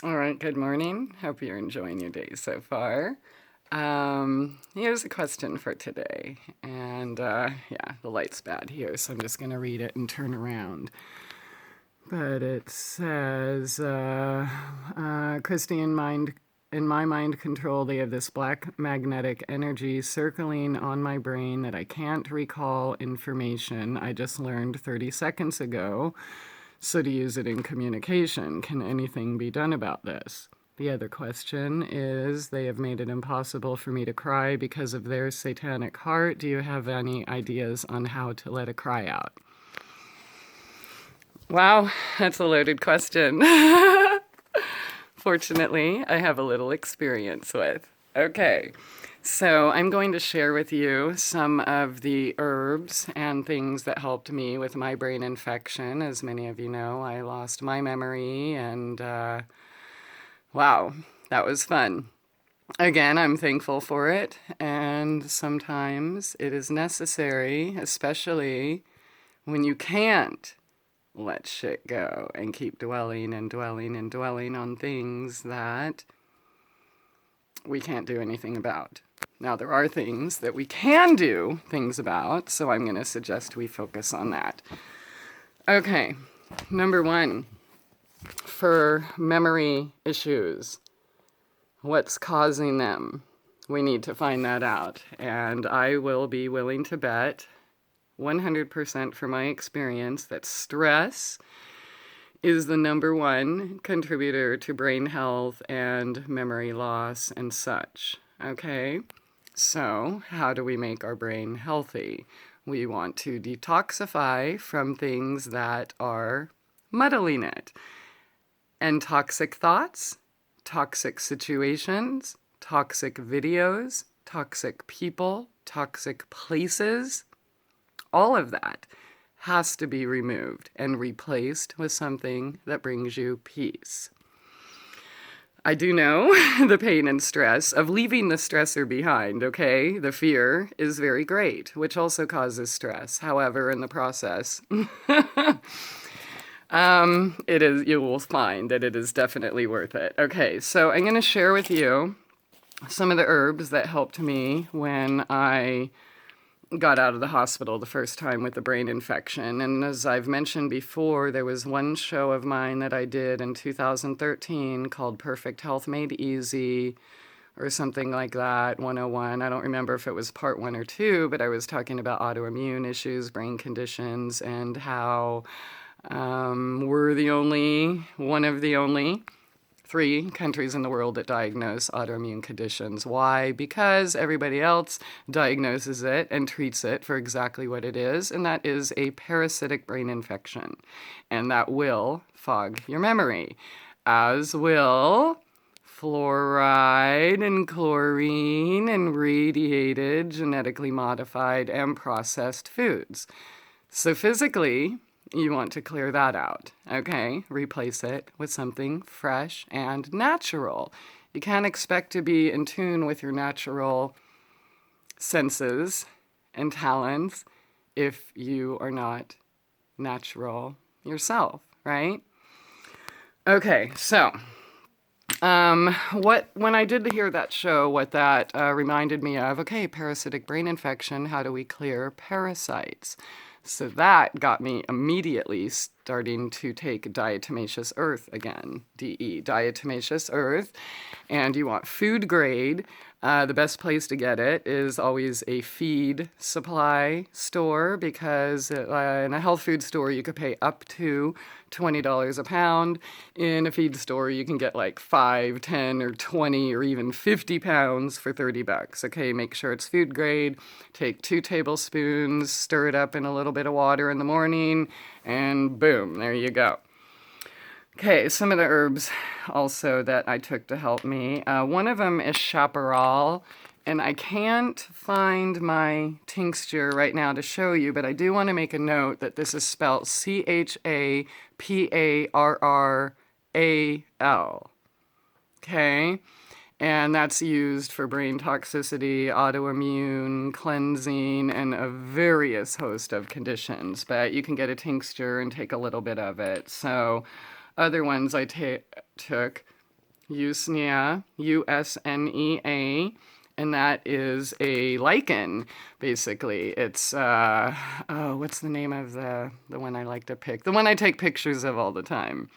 All right, good morning. Hope you're enjoying your day so far. Here's a question for today. And yeah, the light's bad here, so I'm just going to read it and turn around. But it says, Christie, in my mind control, they have this black magnetic energy circling on my brain that I can't recall information I just learned 30 seconds ago. So to use it in communication, can anything be done about this? The other question is, they have made it impossible for me to cry because of their satanic heart. Do you have any ideas on how to let a cry out? Wow, that's a loaded question. Fortunately, I have a little experience with. Okay, so I'm going to share with you some of the herbs and things that helped me with my brain infection. As many of you know, I lost my memory and wow, that was fun. Again, I'm thankful for it, and sometimes it is necessary, especially when you can't let shit go and keep dwelling and dwelling and dwelling on things that we can't do anything about. Now, there are things that we can do things about, so I'm going to suggest we focus on that. Okay, number one, for memory issues, what's causing them? We need to find that out, and I will be willing to bet 100% from my experience that stress is the number one contributor to brain health and memory loss and such. Okay, so how do we make our brain healthy? We want to detoxify from things that are muddling it. And toxic thoughts, toxic situations, toxic videos, toxic people, toxic places, all of that has to be removed and replaced with something that brings you peace. I do know the pain and stress of leaving the stressor behind, okay? The fear is very great, which also causes stress. However, in the process, you will find that it is definitely worth it. Okay, so I'm going to share with you some of the herbs that helped me when I got out of the hospital the first time with a brain infection. And as I've mentioned before, there was one show of mine that I did in 2013 called Perfect Health Made Easy or something like that, 101. I don't remember if it was part 1 or 2, but I was talking about autoimmune issues, brain conditions, and how we're one of the only 3 countries in the world that diagnose autoimmune conditions. Why? Because everybody else diagnoses it and treats it for exactly what it is, and that is a parasitic brain infection. And that will fog your memory, as will fluoride and chlorine and radiated, genetically modified, and processed foods. So physically, you want to clear that out, okay? Replace it with something fresh and natural. You can't expect to be in tune with your natural senses and talents if you are not natural yourself, right? Okay, so when I did hear that show, what that reminded me of, okay, parasitic brain infection, how do we clear parasites? So that got me immediately starting to take Diatomaceous Earth again, DE, Diatomaceous Earth. And you want food grade. The best place to get it is always a feed supply store, because in a health food store you could pay up to $20 a pound. In a feed store you can get like 5, 10, or 20, or even 50 pounds for $30. Okay, make sure it's food grade. Take 2 tablespoons, stir it up in a little bit of water in the morning, and boom, there you go. Okay, some of the herbs also that I took to help me. One of them is Shopperall, and I can't find my tincture right now to show you, but I do want to make a note that this is spelled Chapparral. Okay, and that's used for brain toxicity, autoimmune, cleansing, and a various host of conditions. But you can get a tincture and take a little bit of it. So other ones I took Usnea, Usnea, and that is a lichen, basically. It's, what's the name of the one I like to pick? The one I take pictures of all the time.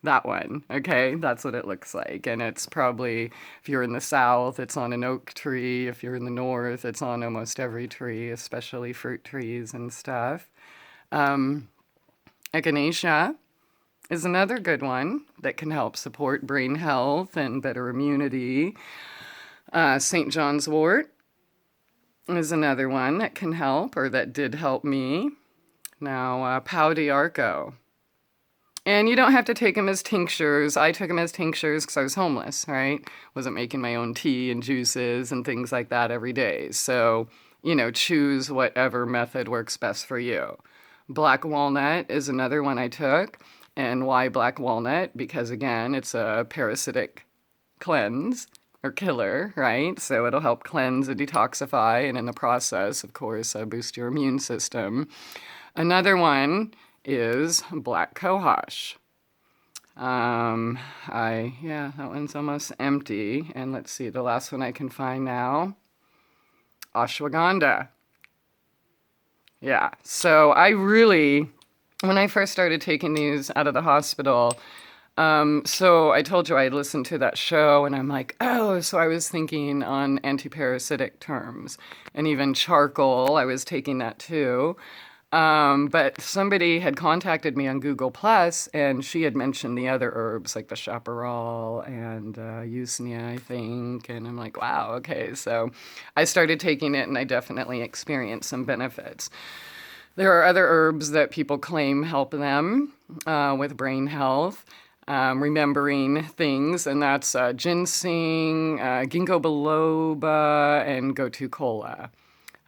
That one, okay? That's what it looks like. And it's probably, if you're in the south, it's on an oak tree. If you're in the north, it's on almost every tree, especially fruit trees and stuff. Echinacea is another good one that can help support brain health and better immunity. St. John's wort is another one that can help, or that did help me. Now, pau d'arco. And you don't have to take them as tinctures. I took them as tinctures because I was homeless, right? Wasn't making my own tea and juices and things like that every day. So, choose whatever method works best for you. Black walnut is another one I took. And why black walnut? Because again, it's a parasitic cleanse or killer, right? So it'll help cleanse and detoxify, and in the process, of course, boost your immune system. Another one is black cohosh. That one's almost empty. And let's see, the last one I can find now, ashwagandha. Yeah, so when I first started taking these out of the hospital, so I told you I had listened to that show, and I'm like, oh, so I was thinking on antiparasitic terms. And even charcoal, I was taking that too. But somebody had contacted me on Google Plus, and she had mentioned the other herbs like the Shopperall and Usnea, I think. And I'm like, wow, okay. So I started taking it, and I definitely experienced some benefits. There are other herbs that people claim help them with brain health, remembering things, and that's ginseng, ginkgo biloba, and gotu kola.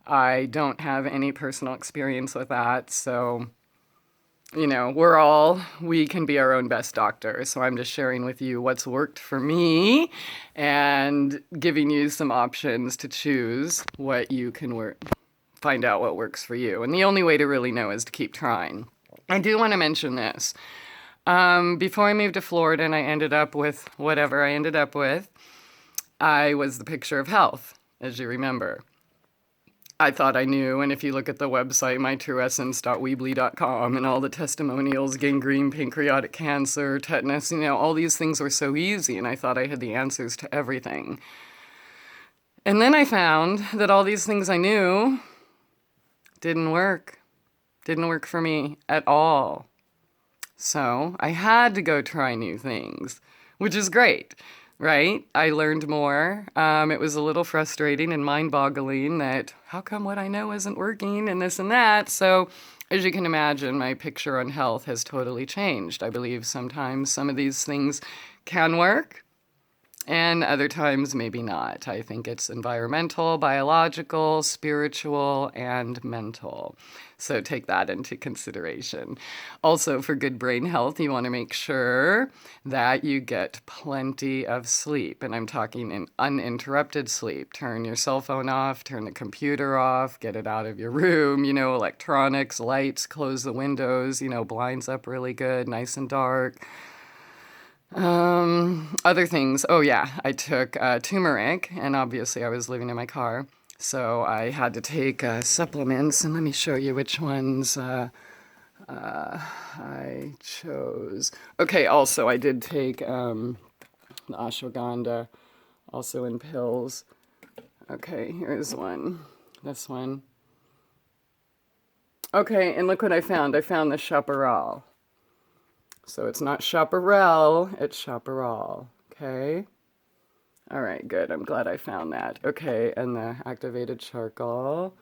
I don't have any personal experience with that, so, we can be our own best doctor. So I'm just sharing with you what's worked for me and giving you some options to choose what you can find out what works for you. And the only way to really know is to keep trying. I do want to mention this. Before I moved to Florida and I ended up with whatever I ended up with, I was the picture of health, as you remember. I thought I knew, and if you look at the website, mytrueessence.weebly.com, and all the testimonials, gangrene, pancreatic cancer, tetanus, all these things were so easy, and I thought I had the answers to everything. And then I found that all these things I knew didn't work for me at all. So I had to go try new things, which is great. Right? I learned more. It was a little frustrating and mind-boggling that how come what I know isn't working and this and that. So as you can imagine, my picture on health has totally changed. I believe sometimes some of these things can work and other times maybe not. I think it's environmental, biological, spiritual, and mental. So take that into consideration. Also, for good brain health, you want to make sure that you get plenty of sleep. And I'm talking in uninterrupted sleep. Turn your cell phone off, turn the computer off, get it out of your room, electronics, lights, close the windows, blinds up really good, nice and dark. Other things. Oh yeah, I took turmeric, and obviously I was living in my car, so I had to take supplements, and let me show you which ones I chose. Okay, also I did take the ashwagandha, also in pills. Okay, here's one. This one. Okay, and look what I found. I found the Shopperall. So it's not Shopperall, it's Shopperall, okay? All right, good. I'm glad I found that. Okay, and the activated charcoal.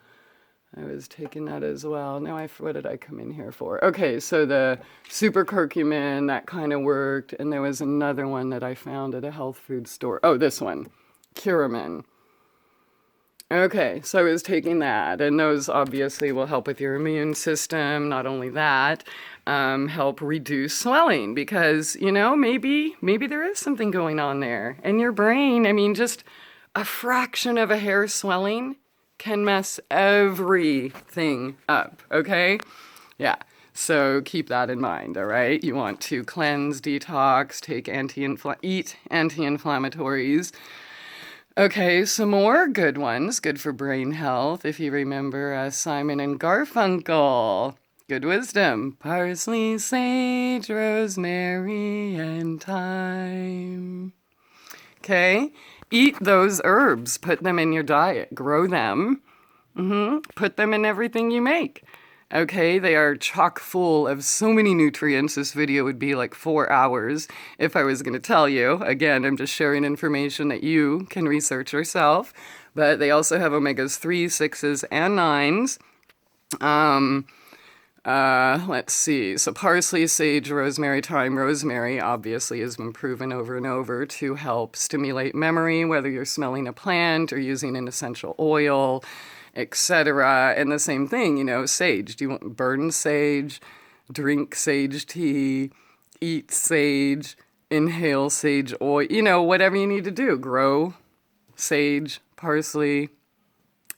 I was taking that as well. Now, what did I come in here for? Okay, so the super curcumin, that kind of worked. And there was another one that I found at a health food store. Oh, this one, curamin. Okay, so I was taking that, and those obviously will help with your immune system. Not only that, help reduce swelling because, maybe there is something going on there. And your brain, just a fraction of a hair swelling can mess everything up, okay? Yeah, So keep that in mind, all right? You want to cleanse, detox, take eat anti-inflammatories. Okay, some more good ones, good for brain health. If you remember Simon and Garfunkel, good wisdom. Parsley, sage, rosemary, and thyme. Okay, eat those herbs. Put them in your diet. Grow them. Put them in everything you make. Okay, they are chock full of so many nutrients. This video would be like 4 hours if I was going to tell you. Again, I'm just sharing information that you can research yourself. But they also have omegas 3, 6s, and 9s. Let's see. So parsley, sage, rosemary, thyme. Rosemary obviously has been proven over and over to help stimulate memory, whether you're smelling a plant or using an essential oil, etc. And the same thing, sage. Do you want burn sage, drink sage tea, eat sage, inhale sage oil, whatever you need to do. Grow sage, parsley,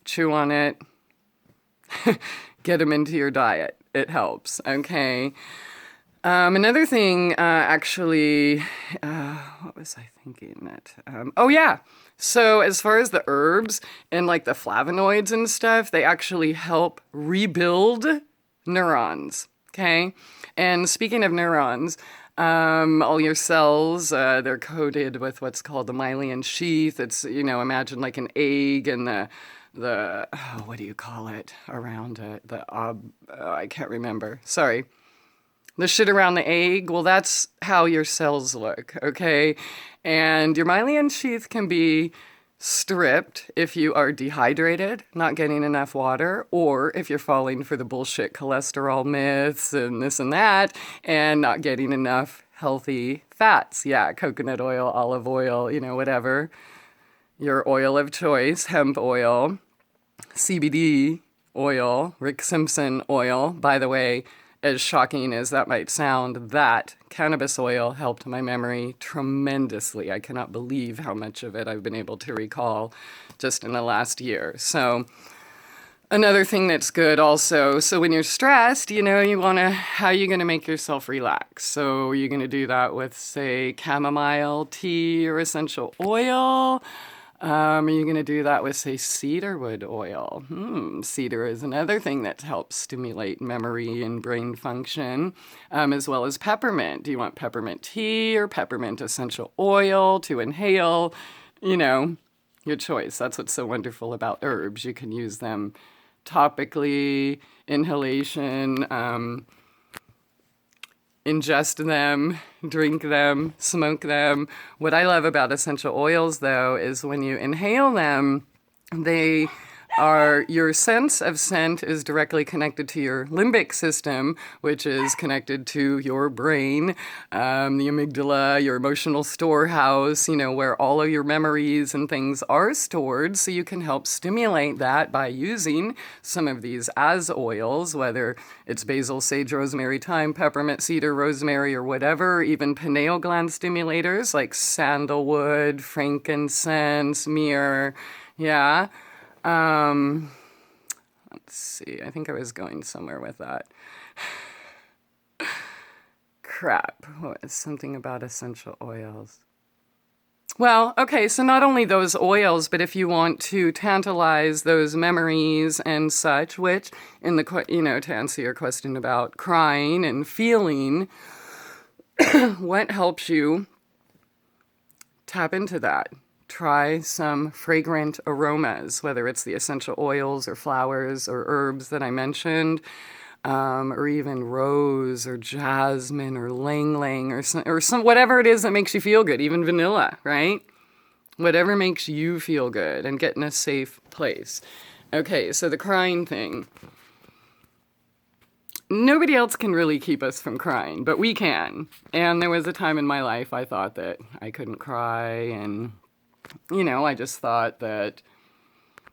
chew on it, get them into your diet. It helps, okay? Another thing, actually, what was I thinking that? Oh, yeah. So as far as the herbs and like the flavonoids and stuff, they actually help rebuild neurons, okay? And speaking of neurons, all your cells, they're coated with what's called the Myelin sheath. It's, imagine like an egg and what do you call it around it? I can't remember. Sorry. The shit around the egg, well, that's how your cells look, okay? And your myelin sheath can be stripped if you are dehydrated, not getting enough water, or if you're falling for the bullshit cholesterol myths and this and that, and not getting enough healthy fats. Yeah, coconut oil, olive oil, whatever. Your oil of choice, hemp oil, CBD oil, Rick Simpson oil. By the way, as shocking as that might sound, that cannabis oil helped my memory tremendously. I cannot believe how much of it I've been able to recall just in the last year. So another thing that's good also, so when you're stressed, how are you going to make yourself relax? So you're going to do that with, say, chamomile tea or essential oil. Are you going to do that with, say, cedarwood oil? Cedar is another thing that helps stimulate memory and brain function, as well as peppermint. Do you want peppermint tea or peppermint essential oil to inhale? Your choice. That's what's so wonderful about herbs. You can use them topically, inhalation, ingest them, drink them, smoke them. What I love about essential oils, though, is when you inhale them, your sense of scent is directly connected to your limbic system, which is connected to your brain, the amygdala, your emotional storehouse, where all of your memories and things are stored. So you can help stimulate that by using some of these as oils, whether it's basil, sage, rosemary, thyme, peppermint, cedar, rosemary, or whatever, even pineal gland stimulators like sandalwood, frankincense, myrrh, yeah. Let's see. I think I was going somewhere with that. Crap. What is something about essential oils? Well, okay, so not only those oils, but if you want to tantalize those memories and such, which to answer your question about crying and feeling, what helps you tap into that? Try some fragrant aromas, whether it's the essential oils or flowers or herbs that I mentioned, or even rose or jasmine or lang-lang or some whatever it is that makes you feel good, even vanilla, right? Whatever makes you feel good and get in a safe place. Okay, so the crying thing. Nobody else can really keep us from crying, but we can. And there was a time in my life I thought that I couldn't cry, and I just thought that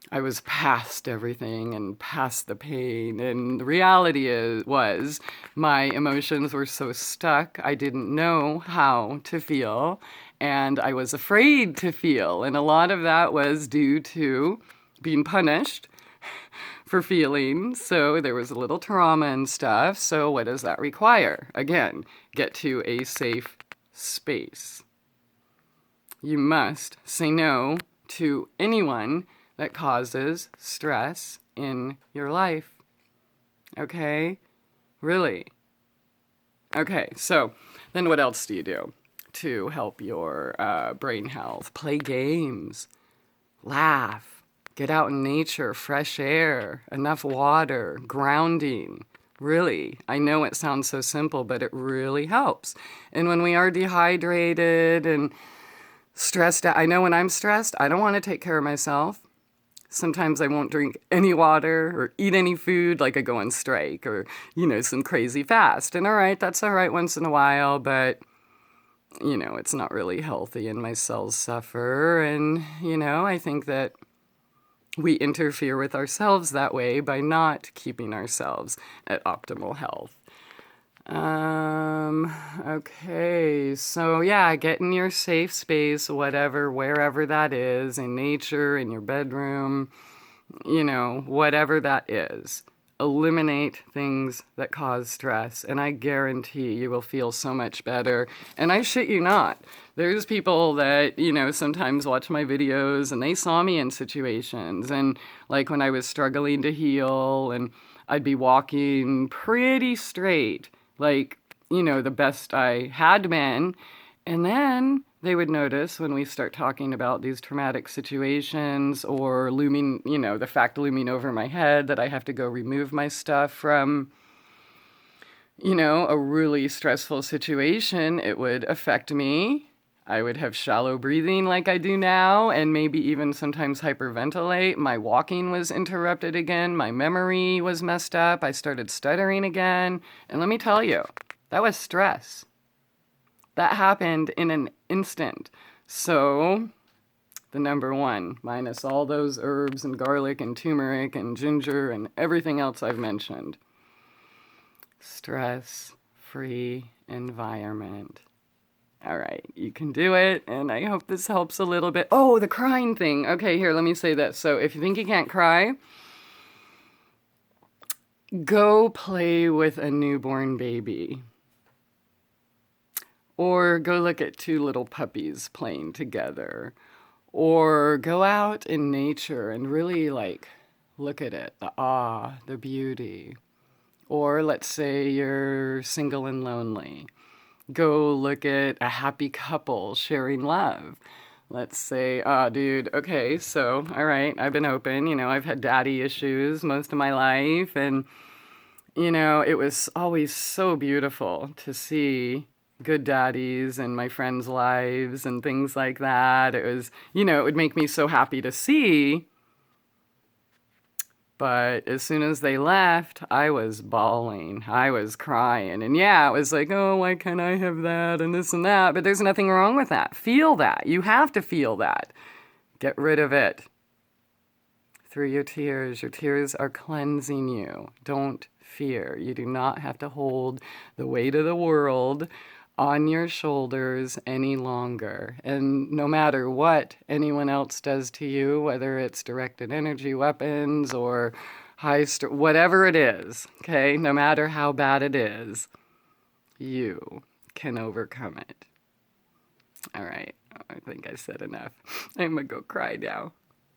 I was past everything and past the pain. And the reality was my emotions were so stuck, I didn't know how to feel, and I was afraid to feel. And a lot of that was due to being punished for feeling. So there was a little trauma and stuff. So what does that require? Again, get to a safe space. You must say no to anyone that causes stress in your life. Okay? Really. Okay, so then what else do you do to help your brain health? Play games, laugh, get out in nature, fresh air, enough water, grounding. Really, I know it sounds so simple, but it really helps. And when we are dehydrated and stressed out, I know when I'm stressed, I don't want to take care of myself. Sometimes I won't drink any water or eat any food, like I go on strike or, some crazy fast. And all right, that's all right once in a while, but, it's not really healthy and my cells suffer. And, I think that we interfere with ourselves that way by not keeping ourselves at optimal health. Okay, so yeah, get in your safe space, wherever that is, in nature, in your bedroom, whatever that is. Eliminate things that cause stress, and I guarantee you will feel so much better. And I shit you not. There's people that, sometimes watch my videos and they saw me in situations, and like when I was struggling to heal, and I'd be walking pretty straight, like, the best I had been. And then they would notice when we start talking about these traumatic situations or looming, the fact looming over my head that I have to go remove my stuff from, a really stressful situation, it would affect me. I would have shallow breathing like I do now, and maybe even sometimes hyperventilate. My walking was interrupted again. My memory was messed up. I started stuttering again. And let me tell you, that was stress. That happened in an instant. So the number one, minus all those herbs and garlic and turmeric and ginger and everything else I've mentioned. Stress-free environment. All right, you can do it, and I hope this helps a little bit. Oh, the crying thing. Okay, here, let me say this. So if you think you can't cry, go play with a newborn baby. Or go look at two little puppies playing together. Or go out in nature and really look at it, the awe, the beauty. Or let's say you're single and lonely. Go look at a happy couple sharing love. Let's say, dude, okay, so, all right, I've been open, I've had daddy issues most of my life, and, it was always so beautiful to see good daddies in my friends' lives and things like that. It was, it would make me so happy to see. But as soon as they left, I was bawling. I was crying. And yeah, it was like, oh, why can't I have that and this and that? But there's nothing wrong with that. Feel that. You have to feel that. Get rid of it through your tears. Your tears are cleansing you. Don't fear. You do not have to hold the weight of the world on your shoulders any longer. And no matter what anyone else does to you, whether it's directed energy weapons or whatever it is, okay, no matter how bad it is, you can overcome it. All right, I think I said enough. I'm gonna go cry now.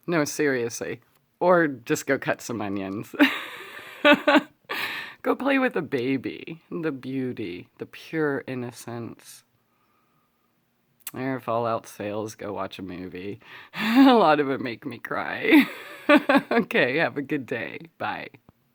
No, seriously. Or just go cut some onions. Go play with a baby, the beauty, the pure innocence. Or if all else fails, go watch a movie. A lot of it make me cry. Okay, have a good day. Bye.